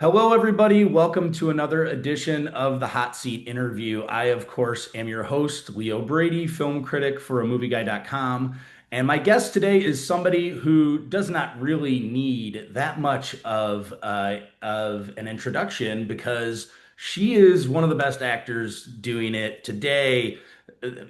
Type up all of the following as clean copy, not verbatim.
Hello, everybody. Welcome to another edition of the Hot Seat Interview. I, of course, am your host, Leo Brady, film critic for AMovieGuy.com. And my guest today is somebody who does not really need that much of an introduction because she is one of the best actors doing it today.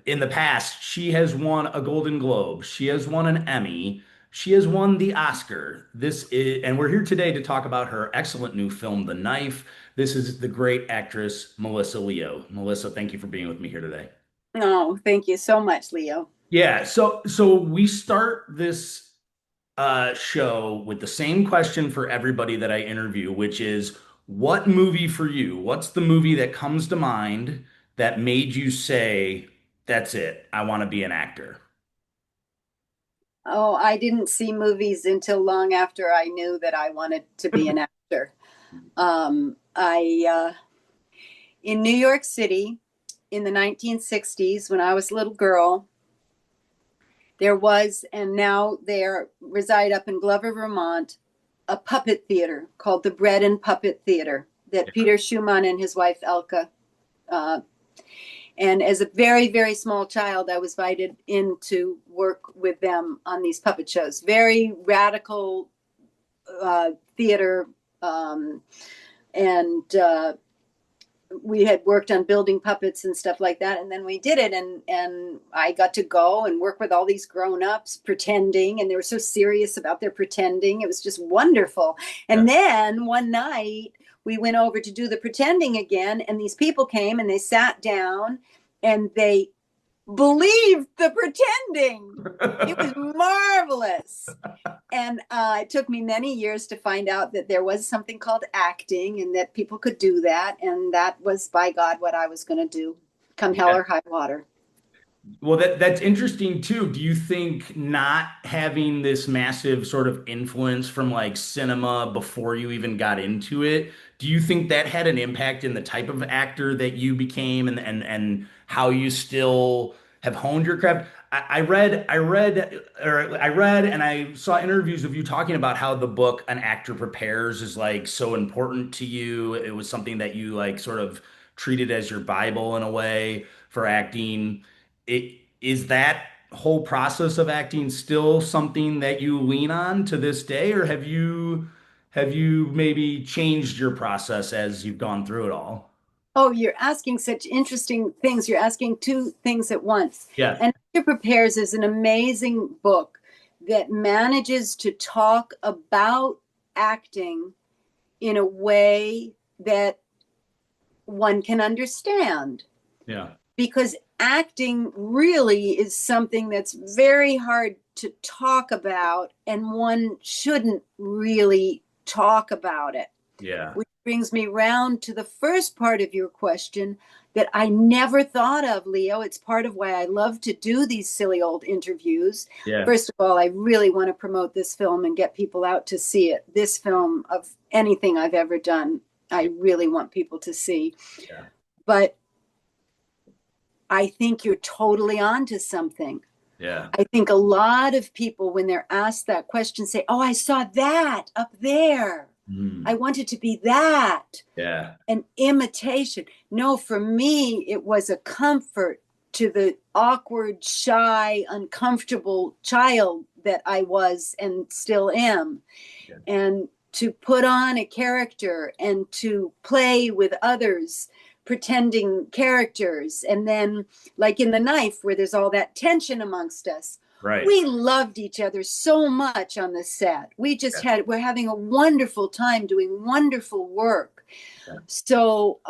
In the past, she has won a Golden Globe. She has won an Emmy. She has won the Oscar. And we're here today to talk about her excellent new film, The Knife. This is the great actress, Melissa Leo. Melissa, thank you for being with me here today. Oh, thank you so much, Leo. Yeah, so we start this show with the same question for everybody that I interview, which is what movie for you? What's the movie that comes to mind that made you say, that's it, I want to be an actor? Oh, I didn't see movies until long after I knew that I wanted to be an actor. I in New York City in the 1960s, when I was a little girl, there was, and now there reside up in Glover, Vermont, a puppet theater called the Bread and Puppet Theater that Peter Schumann and his wife Elke. Uh, and as a very, very small child, I was invited in to work with them on these puppet shows. Very radical theater. And we had worked on building puppets and stuff like that, and then we did it, and I got to go and work with all these grown-ups pretending, and they were so serious about their pretending. It was just wonderful. Yeah. And then one night we went over to do the pretending again, and these people came and they sat down and they believed the pretending. It was marvelous. And it took me many years to find out that there was something called acting and that people could do that. And that was, by God, what I was going to do, come hell Yeah. or high water. Well, that's interesting too. Do you think not having this massive sort of influence from like cinema before you even got into it, do you think that had an impact in the type of actor that you became and how you still have honed your craft? I read and I saw interviews of you talking about how the book An Actor Prepares is like so important to you. It was something that you like sort of treated as your Bible in a way for acting. Is that whole process of acting still something that you lean on to this day, or have you maybe changed your process as you've gone through it all? Oh, you're asking such interesting things. You're asking two things at once. Yeah. And Actor Prepares is an amazing book that manages to talk about acting in a way that one can understand, Yeah. because acting really is something that's very hard to talk about, and one shouldn't really talk about it. Yeah. Which brings me round to the first part of your question that I never thought of, Leo. It's part of why I love to do these silly old interviews. Yeah. First of all, I really want to promote this film and get people out to see it. This film, of anything I've ever done, I really want people to see. Yeah. But I think you're totally onto something. Yeah. I think a lot of people, when they're asked that question, say, "Oh, I saw that up there. I Mm. wanted to be that." Yeah. An imitation. No, for me, it was a comfort to the awkward, shy, uncomfortable child that I was and still am. Yeah. And to put on a character and to play with others, pretending characters. And then, like in The Knife, where there's all that tension amongst us, Right. we loved each other so much on the set. Yeah. We're having a wonderful time doing wonderful work. Yeah. So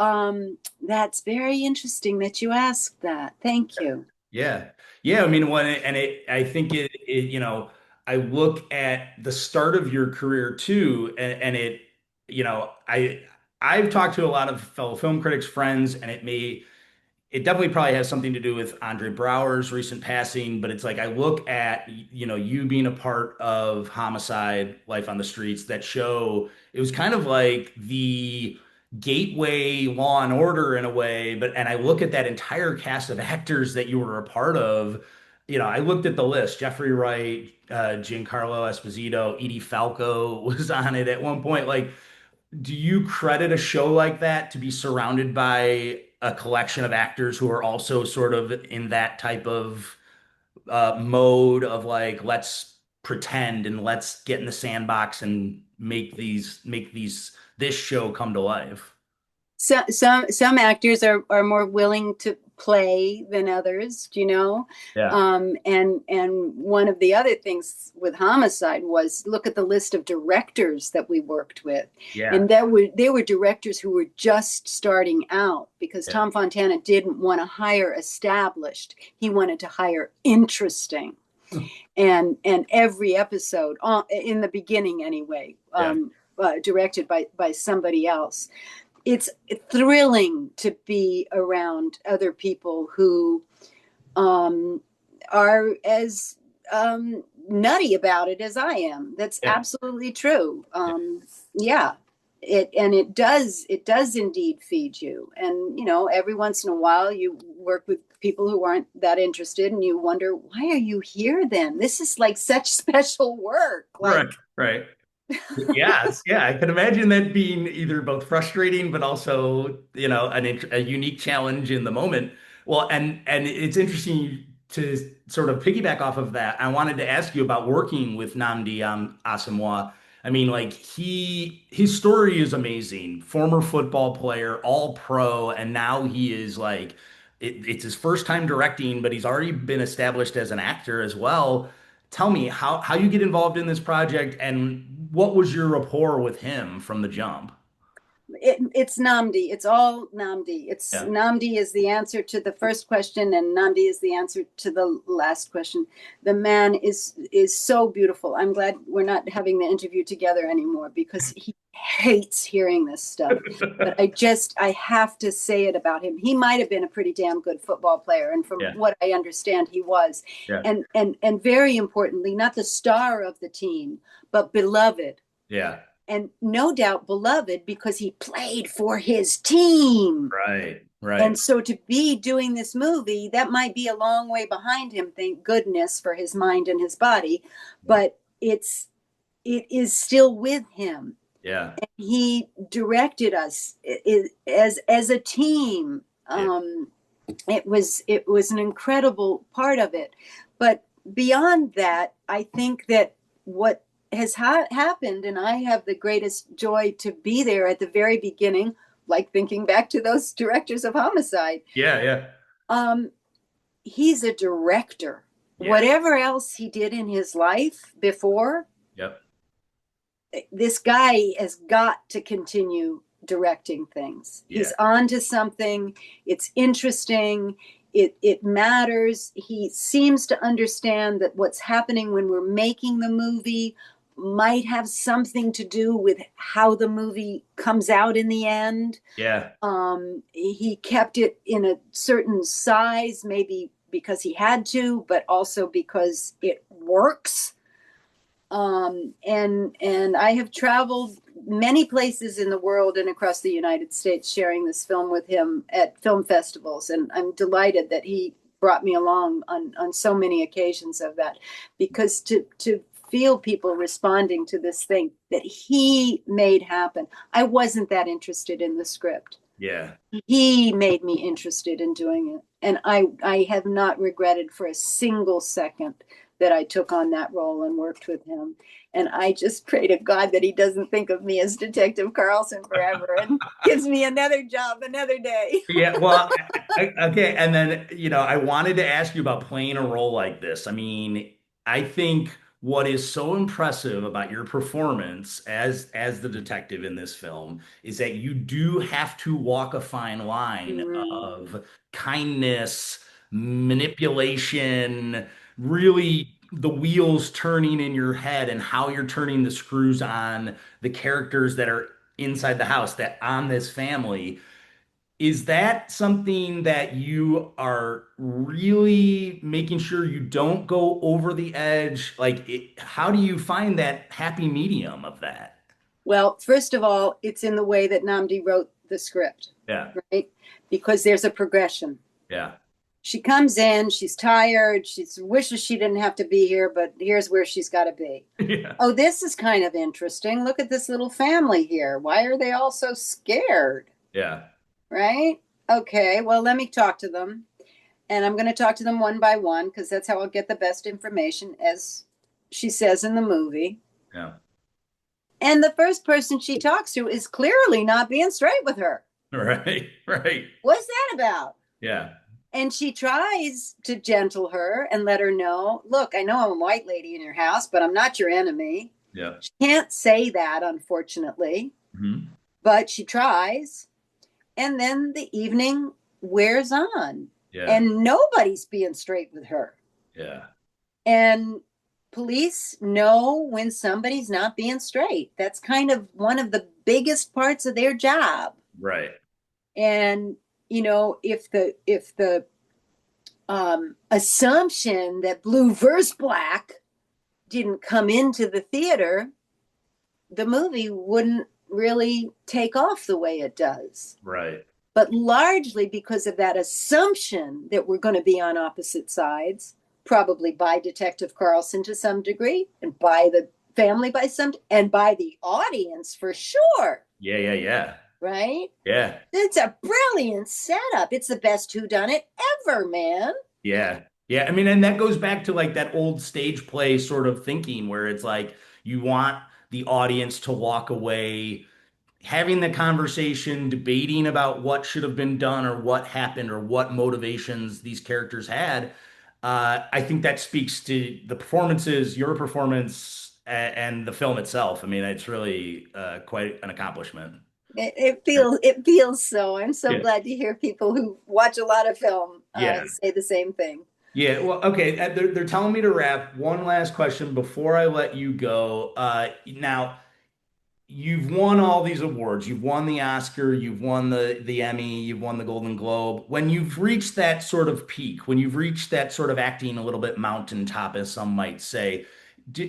that's very interesting that you asked that. Thank you. Yeah. Yeah. I mean, I think I look at the start of your career too, and you know, I, I've talked to a lot of fellow film critics, friends, and it definitely probably has something to do with Andre Brower's recent passing, but it's like I look at, you being a part of Homicide, Life on the Streets, that show, it was kind of like the gateway Law and Order in a way, but and I look at that entire cast of actors that you were a part of, I looked at the list. Jeffrey Wright, Giancarlo Esposito, Edie Falco was on it at one point. Like, do you credit a show like that to be surrounded by a collection of actors who are also sort of in that type of mode of like, let's pretend and let's get in the sandbox and make this show come to life? Some actors are more willing to play than others, Yeah, and one of the other things with Homicide was look at the list of directors that we worked with, yeah, and there were directors who were just starting out because yeah, Tom Fontana didn't want to hire established; he wanted to hire interesting, and every episode in the beginning anyway. yeah, Directed by somebody else. It's thrilling to be around other people who um, are as nutty about it as I am. That's yeah, absolutely true. yeah. Yeah, it does indeed feed you. And every once in a while you work with people who aren't that interested, and you wonder, why are you here then? This is like such special work. Right, Like, right. Yes, yeah, I can imagine that being either both frustrating, but also, a unique challenge in the moment. Well, and it's interesting to sort of piggyback off of that. I wanted to ask you about working with Nnamdi Asomugha. I mean, like his story is amazing. Former football player, all pro, and now he is like, it's his first time directing, but he's already been established as an actor as well. Tell me how you get involved in this project and what was your rapport with him from the jump? it's Nnamdi. It's all Nnamdi. It's Yeah. Nnamdi is the answer to the first question, and Nnamdi is the answer to the last question. The man is so beautiful. I'm glad we're not having the interview together anymore because he hates hearing this stuff. But I have to say it about him. He might have been a pretty damn good football player, and from Yeah. what I understand, he was. Yeah. And very importantly, not the star of the team, but beloved, Yeah. and no doubt beloved because he played for his team. Right. Right. And so to be doing this movie, that might be a long way behind him, thank goodness for his mind and his body, but it is still with him. Yeah. And he directed us as a team. Yeah. It was an incredible part of it. But beyond that, I think that what has happened, and I have the greatest joy to be there at the very beginning, like thinking back to those directors of Homicide. Yeah. Yeah. Um, he's a director. Yeah. Whatever else he did in his life before, Yep. this guy has got to continue directing things. Yeah. He's on to something. It's interesting. It matters. He seems to understand that what's happening when we're making the movie might have something to do with how the movie comes out in the end. Yeah. He kept it in a certain size, maybe because he had to, but also because it works. And I have traveled many places in the world and across the United States sharing this film with him at film festivals, and I'm delighted that he brought me along on so many occasions of that, because to feel people responding to this thing that he made happen. I wasn't that interested in the script. Yeah. He made me interested in doing it, and I have not regretted for a single second that I took on that role and worked with him. And I just pray to God that he doesn't think of me as Detective Carlson forever and gives me another job another day. Yeah, well, okay, and then I wanted to ask you about playing a role like this. I mean, I think what is so impressive about your performance as the detective in this film is that you do have to walk a fine line Mm. of kindness, manipulation, really the wheels turning in your head and how you're turning the screws on the characters that are inside the house, that on this family. Is that something that you are really making sure you don't go over the edge? Like, how do you find that happy medium of that? Well, first of all, it's in the way that Nnamdi wrote the script, Yeah. right? Because there's a progression. Yeah. She comes in, she's tired, she wishes she didn't have to be here, but here's where she's got to be. Yeah. Oh, this is kind of interesting. Look at this little family here. Why are they all so scared? Yeah. Right? Okay, well, let me talk to them. And I'm going to talk to them one by one because that's how I'll get the best information, as she says in the movie. Yeah. And the first person she talks to is clearly not being straight with her. Right. Right. What's that about? Yeah. And she tries to gentle her and let her know, look, I know I'm a white lady in your house, but I'm not your enemy. Yeah. She can't say that, unfortunately, Hmm. but she tries. And then the evening wears on, Yeah. and nobody's being straight with her. Yeah. And police know when somebody's not being straight. That's kind of one of the biggest parts of their job. Right. And if the assumption that blue versus black didn't come into the theater, the movie wouldn't really take off the way it does. Right. But largely because of that assumption that we're going to be on opposite sides, probably by Detective Carlson to some degree, and by the family and by the audience for sure. Yeah. Yeah. Yeah. Right? Yeah. It's a brilliant setup. It's the best whodunit ever, man. Yeah. Yeah. I mean, and that goes back to like that old stage play sort of thinking where it's like you want the audience to walk away having the conversation, debating about what should have been done or what happened or what motivations these characters had. I think that speaks to the performances, your performance, and the film itself. I mean, it's really quite an accomplishment. It feels so. I'm so Yeah. glad to hear people who watch a lot of film Yeah. say the same thing. Yeah, well, okay. They're telling me to wrap. One last question before I let you go. Now, you've won all these awards. You've won the Oscar, you've won the Emmy, you've won the Golden Globe. When you've reached that sort of peak, when you've reached that sort of acting a little bit mountaintop, as some might say,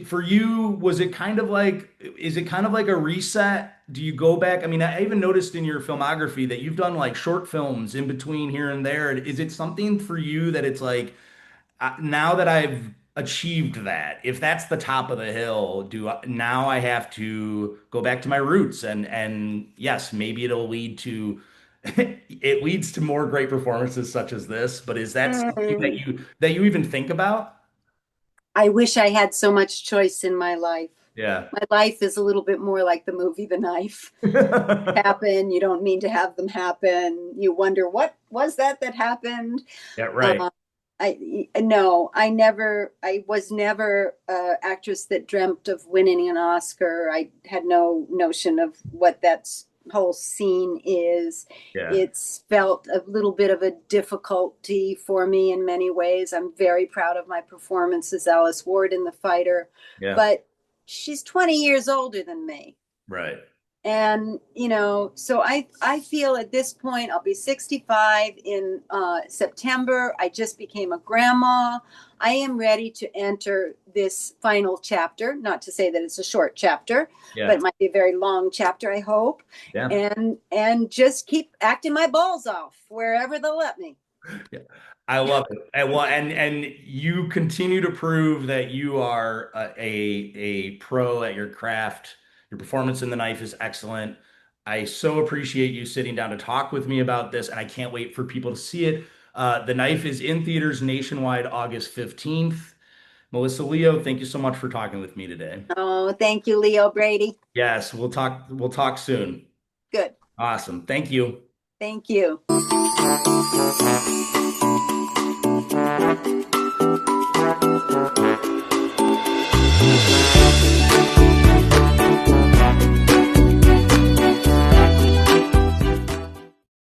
for you, was it kind of like, is it kind of like a reset? Do you go back? I mean, I even noticed in your filmography that you've done like short films in between here and there. Is it something for you that it's like, now that I've achieved that, if that's the top of the hill, now I have to go back to my roots and yes, maybe it'll lead to it leads to more great performances such as this, but is that something that Mm. you even think about? I wish I had so much choice in my life. Yeah. My life is a little bit more like the movie The Knife. Happen. You don't mean to have them happen. You wonder what was that happened. Yeah, right. Uh, I no, I was never an actress that dreamt of winning an Oscar. I had no notion of what that whole scene is. Yeah. It's felt a little bit of a difficulty for me in many ways. I'm very proud of my performance as Alice Ward in The Fighter, Yeah. but she's 20 years older than me. Right. And so I feel at this point I'll be 65 in September. I just became a grandma. I am ready to enter this final chapter, not to say that it's a short chapter, but Yeah. it might be a very long chapter, I hope. Yeah. And just keep acting my balls off wherever they'll let me. Yeah. I love it. And you continue to prove that you are a pro at your craft. Your performance in The Knife is excellent. I so appreciate you sitting down to talk with me about this, and I can't wait for people to see it. The Knife is in theaters nationwide August 15th. Melissa Leo, thank you so much for talking with me today. Oh, thank you, Leo Brady. Yes, we'll talk soon. Good. Awesome. Thank you. Thank you.